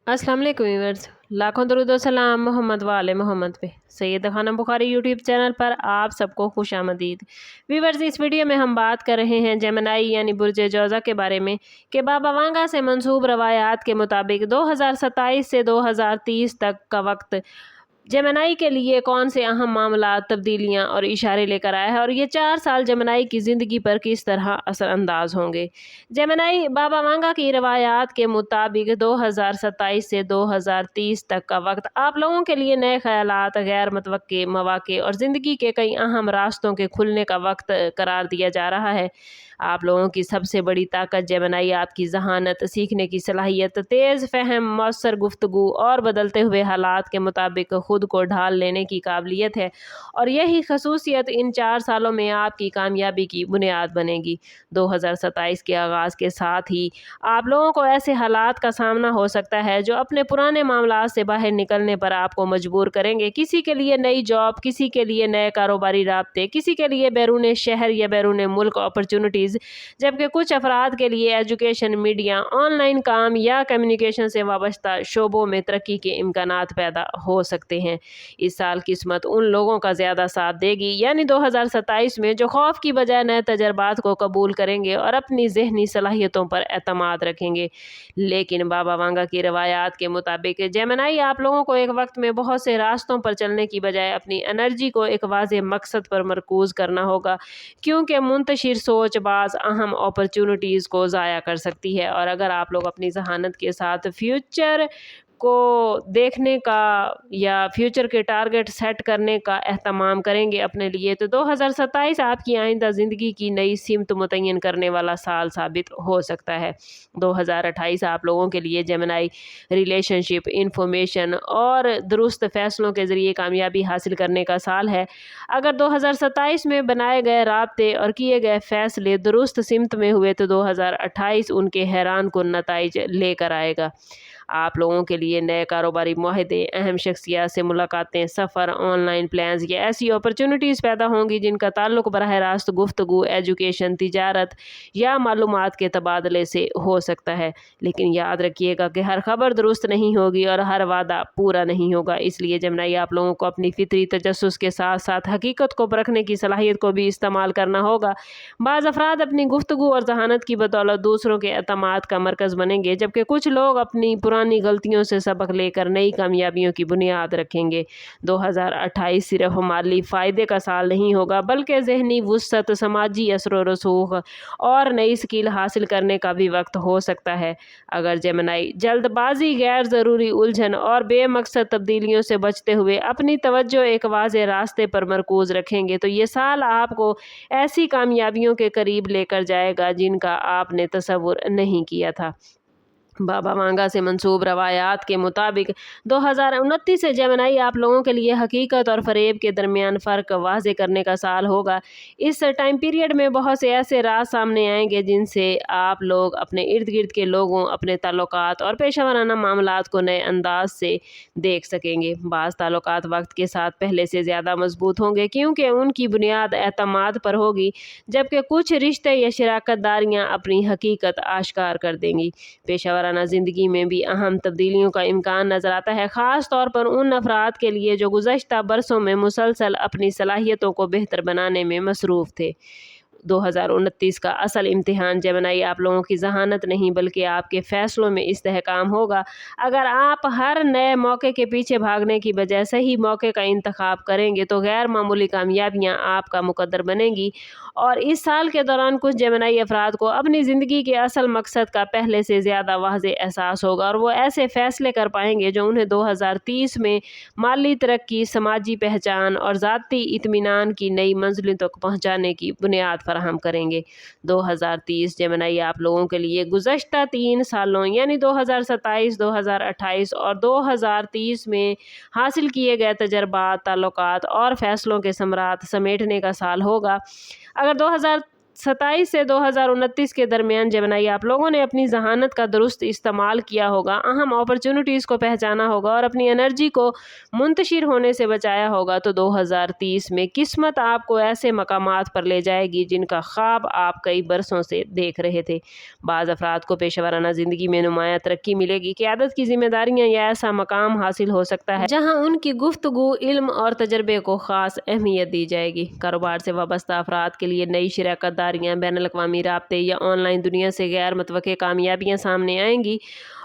अस्सलाम वालेकुम व्यूअर्स, लाखों दरूद व सलाम मोहम्मद वाले मोहम्मद पे। सैयद खानम बुखारी यूट्यूब चैनल पर आप सबको खुशामदीद। व्यूअर्स, इस वीडियो में हम बात कर रहे हैं जेमिनी यानी बुर्ज जौज़ा के बारे में कि बाबा वांगा से मंसूब रवायात के मुताबिक 2027 से 2030 तक का वक्त जेमिनी के लिए कौन से अहम मामला, तब्दीलियाँ और इशारे लेकर आया है और ये 4 साल जेमिनी की ज़िंदगी पर किस तरह असरअंदाज होंगे। जेमिनी बाबा वांगा की रवायात के मुताबिक 2027 से 2030 तक का वक्त आप लोगों के लिए नए ख्यालात, गैर मुतवक्के मौक़े और ज़िंदगी के कई अहम रास्तों के खुलने का वक्त करार दिया जा रहा है। आप लोगों की सबसे बड़ी ताकत जेमिनी आपकी ज़हानत, सीखने की सलाहियत, तेज़ फ़हम, मौसर गुफ्तगू और बदलते हुए हालात के मुताबिक खुद को ढाल लेने की काबिलियत है और यही खसूसियत इन 4 सालों में आपकी कामयाबी की बुनियाद बनेगी। 2027 के आगाज़ के साथ ही आप लोगों को ऐसे हालात का सामना हो सकता है जो अपने पुराने मामलात से बाहर निकलने पर आपको मजबूर करेंगे। किसी के लिए नई जॉब, किसी के लिए नए कारोबारी राब्ते, किसी के लिए बैरून शहर या बैरून मुल्क अपॉर्चुनिटीज़, जबकि कुछ अफराद के लिए एजुकेशन, मीडिया, ऑनलाइन काम या कम्युनिकेशन से वाबस्ता शोबों में तरक्की के इम्कानात पैदा हो सकते हैं। इस साल किस्मत उन लोगों का ज़्यादा साथ देगी यानी 2027 में जो खौफ की बजाय नए तजर्बात को कबूल करेंगे और अपनी ज़हनी सलाहियतों पर एतमाद रखेंगे। लेकिन बाबा वांगा की रवायात के मुताबिक जेमिनी आप लोगों को एक वक्त में बहुत से रास्तों पर चलने की बजाय अपनी एनर्जी को एक वाज़ेह मकसद पर मरकूज़ करना होगा, क्योंकि मुंतशिर सोच बाज़ अहम अपॉर्चुनिटीज़ को ज़ाया कर सकती है। और अगर आप लोग अपनी ज़हानत के साथ फ्यूचर को देखने का या फ्यूचर के टारगेट सेट करने का एहतमाम करेंगे अपने लिए, तो 2027 आपकी आइंदा ज़िंदगी की नई सिमत मुतय्यन करने वाला साल साबित हो सकता है। 2028 आप लोगों के लिए जेमिनी रिलेशनशिप, इंफॉर्मेशन और दुरुस्त फ़ैसलों के ज़रिए कामयाबी हासिल करने का साल है। अगर 2027 में बनाए गए राब्ते और किए गए फ़ैसले दुरुस्त सिमत में हुए तो 2028 उनके हैरान कुन नताइज लेकर आएगा। आप लोगों के लिए नए कारोबारी मुआहदे, अहम शख्सियत से मुलाकातें, सफ़र, ऑनलाइन प्लान्स या ऐसी अपॉर्चुनिटीज़ पैदा होंगी जिनका ताल्लुक बराह रास्त गुफ्तगू, एजुकेशन, तिजारत या मालूमात के तबादले से हो सकता है। लेकिन याद रखिएगा कि हर खबर दुरुस्त नहीं होगी और हर वादा पूरा नहीं होगा। इसलिए जेमिनी आप लोगों को अपनी फितरी तजस्सुस के साथ साथ हकीकत को परखने की सलाहियत को भी इस्तेमाल करना होगा। बाज़ अफराद अपनी गुफ्तगू और जहानत की बदौलत दूसरों के एतमाद का मरकज़ बनेंगे, जबकि कुछ लोग अपनी पुरानी गलतियों से सबक लेकर नई कामयाबियों की बुनियाद रखेंगे। 2028 सिर्फ माली फ़ायदे का साल नहीं होगा, बल्कि ज़हनी वुसअत, समाजी असर व रसूख और नई स्किल हासिल करने का भी वक्त हो सकता है। अगर जेमिनी जल्दबाजी, गैर ज़रूरी उलझन और बेमकसद तब्दीलियों से बचते हुए अपनी तवज्जो एक वाज़ेह रास्ते पर मरकूज़ रखेंगे, तो ये साल आपको ऐसी कामयाबियों के करीब लेकर जाएगा जिनका आपने तसव्वुर नहीं किया था। बाबा वांगा से मंसूब रवायात के मुताबिक 2029 से जेमिनी आप लोगों के लिए हकीकत और फ़रेब के दरमियान फ़र्क वाज़े करने का साल होगा। इस टाइम पीरियड में बहुत से ऐसे राज सामने आएंगे जिनसे आप लोग अपने इर्द गिर्द के लोगों, अपने ताल्लुकात और पेशा वराना मामलात को नए अंदाज से देख सकेंगे। बाज़ ताल्लुकात वक्त के साथ पहले से ज़्यादा मजबूत होंगे क्योंकि उनकी बुनियाद एतमाद पर होगी, जबकि कुछ रिश्ते या शराकत दारियाँ अपनी हकीकत आश्कार कर देंगी। पेशा ज़िंदगी में भी अहम तब्दीलियों का इम्कान नज़र आता है, ख़ास तौर पर उन अफराद के लिए जो गुज़श्ता बरसों में मुसलसल अपनी सलाहियतों को बेहतर बनाने में मसरूफ़ थे। 2029 का असल इम्तिहान जेमिनी आप लोगों की ज़हानत नहीं बल्कि आपके फ़ैसलों में इस्तेहकाम होगा। अगर आप हर नए मौके के पीछे भागने की बजाय सही मौके का इंतखाब करेंगे तो गैर मामूली कामयाबियाँ आपका मुकद्दर बनेंगी। और इस साल के दौरान कुछ जेमिनी अफराद को अपनी ज़िंदगी के असल मकसद का पहले से ज़्यादा वाज़ेह एहसास होगा और वो ऐसे फ़ैसले कर पाएंगे जो उन्हें 2030 में माली तरक्की, समाजी पहचान और ज़ाती इत्मीनान की नई मंजिलों तक पहुँचाने की बुनियाद फराहम करेंगे। 2030 जेमिनी आप लोगों के लिए गुज़श्ता 3 सालों यानी 2027, 2028 और 2030 में हासिल किए गए तजर्बात, ताल्लुकात और फ़ैसलों के समरात समेटने का साल होगा। अगर 2027 से 2029 के दरमियान जेमिनी आप लोगों ने अपनी जहानत का दुरुस्त इस्तेमाल किया होगा, अहम अपॉर्चुनिटीज़ को पहचाना होगा और अपनी एनर्जी को मुंतशिर होने से बचाया होगा, तो 2030 में किस्मत आपको ऐसे मकामात पर ले जाएगी जिनका ख्वाब आप कई बरसों से देख रहे थे। बाज़ अफराद को पेशेवराना ज़िंदगी में नुमाया तरक्की मिलेगी, क़यादत की जिम्मेदारियाँ या ऐसा मकाम हासिल हो सकता है जहाँ उनकी गुफ्तगू, इल्म और तजर्बे को ख़ास अहमियत दी जाएगी। कारोबार से वाबस्ता अफराद के लिए नई शिराकतदारियाँ, बैनुल-अक़वामी राब्ते या ऑनलाइन दुनिया से गैर मुतवक्के कामयाबियाँ सामने आएंगी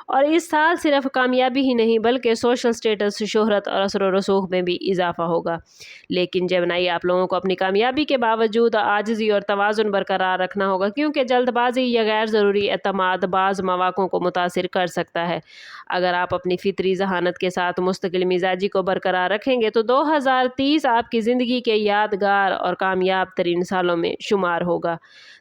और इस साल सिर्फ कामयाबी ही नहीं बल्कि सोशल स्टेटस, शोहरत और असर व रसूख में भी इजाफा होगा। लेकिन जेमिनी आप लोगों को अपनी कामयाबी के बावजूद आजिज़ी और तवाज़ुन बरकरार रखना होगा, क्योंकि जल्दबाजी या गैर ज़रूरी एतमाद बाज़ मौक़ों को मुतासिर कर सकता है। अगर आप अपनी फितरी जहानत के साथ मुस्तकिल मिजाजी को बरकरार रखेंगे तो 2030 आपकी ज़िंदगी के यादगार और कामयाब तरीन सालों में शुमार होगा।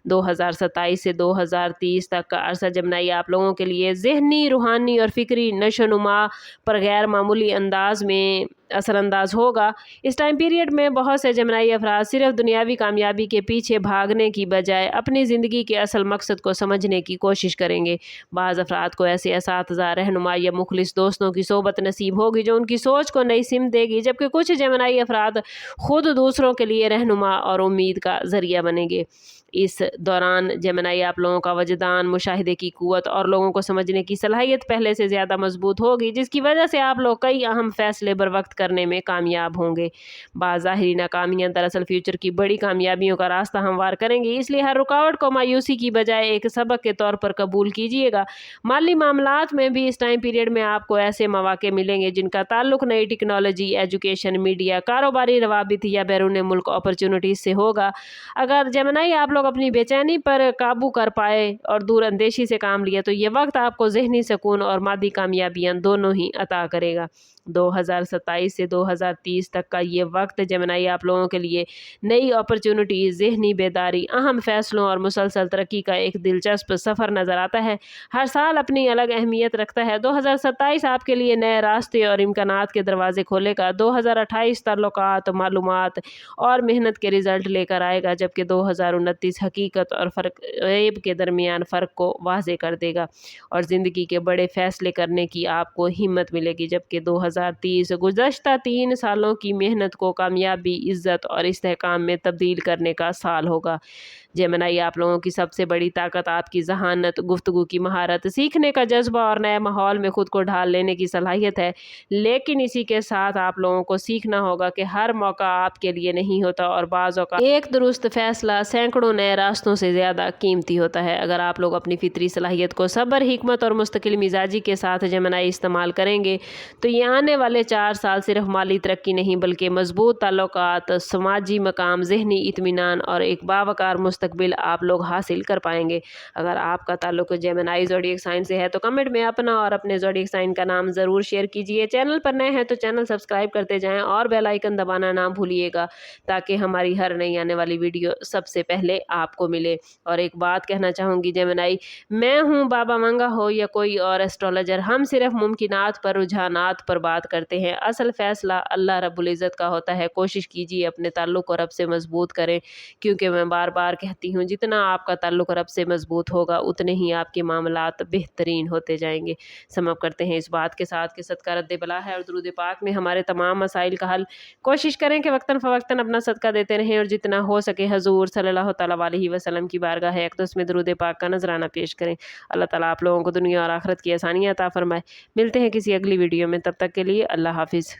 2027 से 2030 तक का अरसा जेमिनी आप लोगों के लिए ज़हनी, रूहानी और फ़िक्री नशोनुमा पर गैर मामूली अंदाज में असरअंदाज होगा। इस टाइम पीरियड में बहुत से जेमिनी अफराद सिर्फ दुनियावी कामयाबी के पीछे भागने की बजाय अपनी ज़िंदगी के असल मकसद को समझने की कोशिश करेंगे। बाज़ अफराद को ऐसे असातिज़ा, रहनुमा या मुखलिस दोस्तों की सोबत नसीब होगी जो उनकी सोच को नई सिमत देगी, जबकि कुछ जेमिनी अफराद खुद दूसरों के लिए रहनुमा और उम्मीद का ज़रिया बनेंगे। इस दौरान जेमिनी आप लोगों का वजदान, मुशाहिदे की क़ुव्वत और लोगों को समझने की सलाहियत पहले से ज़्यादा मजबूत होगी, जिसकी वजह से आप लोग कई अहम फ़ैसले बर वक्त करने में कामयाब होंगे। बाज़ाहिरी नाकामियाँ दरअसल फ्यूचर की बड़ी कामयाबियों का रास्ता हमवार करेंगी, इसलिए हर रुकावट को मायूसी की बजाय एक सबक के तौर पर कबूल कीजिएगा। माली मामलात में भी इस टाइम पीरियड में आपको ऐसे मौक़े मिलेंगे जिनका ताल्लुक़ नई टेक्नोलॉजी, एजुकेशन, मीडिया, कारोबारी रवाबित या बैरून मुल्क अपॉर्चुनिटीज़ से होगा। अगर जेमिनी आप लोग अपनी बेचैनी पर काबू कर पाए और दूर अंदेशी से काम लिया तो ये वक्त आपको ज़हनी सुकून और मादी कामयाबियाँ दोनों ही अता करेगा। 2027 से 2030 तक का ये वक्त जेमिनी आप लोगों के लिए नई अपॉर्चुनिटीज़, ज़हनी बेदारी, अहम फ़ैसलों और मुसलसल तरक्की का एक दिलचस्प सफ़र नज़र आता है। हर साल अपनी अलग अहमियत रखता है। 2027 आपके लिए नए रास्ते और इम्कानात के दरवाजे खोलेगा। 2028 ताल्लुकात, मालूमात और मेहनत के रिज़ल्ट लेकर आएगा, जबकि 2029 हकीकत और फ़रेब के दरमियान फ़र्क को वाज़े कर देगा और ज़िंदगी के बड़े फ़ैसले करने की आपको हिम्मत मिलेगी, जबकि 2030 गुज़श्ता 3 सालों की मेहनत को कामयाबी, इज़्ज़त और इस्तेहकाम में तब्दील करने का साल होगा। जेमिनी आप लोगों की सबसे बड़ी ताकत आपकी जहानत, गुफ्तगू की महारत, सीखने का जज्बा और नए माहौल में खुद को ढाल लेने की सलाहियत है। लेकिन इसी के साथ आप लोगों को सीखना होगा कि हर मौका आपके लिए नहीं होता और बाज़ औक़ात एक दुरुस्त फ़ैसला सैकड़ों नए रास्तों से ज़्यादा कीमती होता है। अगर आप लोग अपनी फितरी सलाहियत को सब्र, हिकमत और मुस्तकिल मिजाजी के साथ जेमिनी इस्तेमाल करेंगे तो ये आने वाले 4 साल सिर्फ माली तरक्की नहीं बल्कि मजबूत ताल्लुकात, समाजी मकाम, ज़हनी इत्मीनान और एक बावकार मुस्तकबिल आप लोग हासिल कर पाएंगे। अगर आपका ताल्लुक जेमिनी ज़ोडिएक साइन से है तो कमेंट में अपना और अपने ज़ोडिएक साइन का नाम ज़रूर शेयर कीजिए। चैनल पर नए हैं तो चैनल सब्सक्राइब करते जाएं और बेल आइकन दबाना ना भूलिएगा, ताकि हमारी हर नई आने वाली वीडियो सबसे पहले आपको मिले। और एक बात कहना चाहूँगी जेमिनी, मैं हूँ बाबा मंगा हो या कोई और एस्ट्रोलॉजर, हम सिर्फ मुमकिनात पर, रुझानात पर बात करते हैं। असल फ़ैसला अल्लाह रब्बुल इज़्ज़त का होता है। कोशिश कीजिए अपने ताल्लुक़ को रब से मजबूत करें, क्योंकि मैं बार बार कहती हूँ जितना आपका ताल्लुक़ रब से मजबूत होगा उतने ही आपके मामलात बेहतरीन होते जाएंगे। समाप्त करते हैं इस बात के साथ कि सदका रद्द बला है और दुरूद पाक में हमारे तमाम मसाइल का हल। कोशिश करें कि वक्तन फ़वक्तन अपना सदका देते रहें और जितना हो सके हजूर सल्लल्लाहु तआला अलैहि वसल्लम की बारगाह अक़दस में दुरूद पाक का नजराना पेश करें। अल्लाह ताला आप लोगों को दुनिया और आखिरत की आसानियाँ अता फरमाए। मिलते हैं किसी अगली वीडियो में, तब तक के लिए अल्लाह हाफिज़।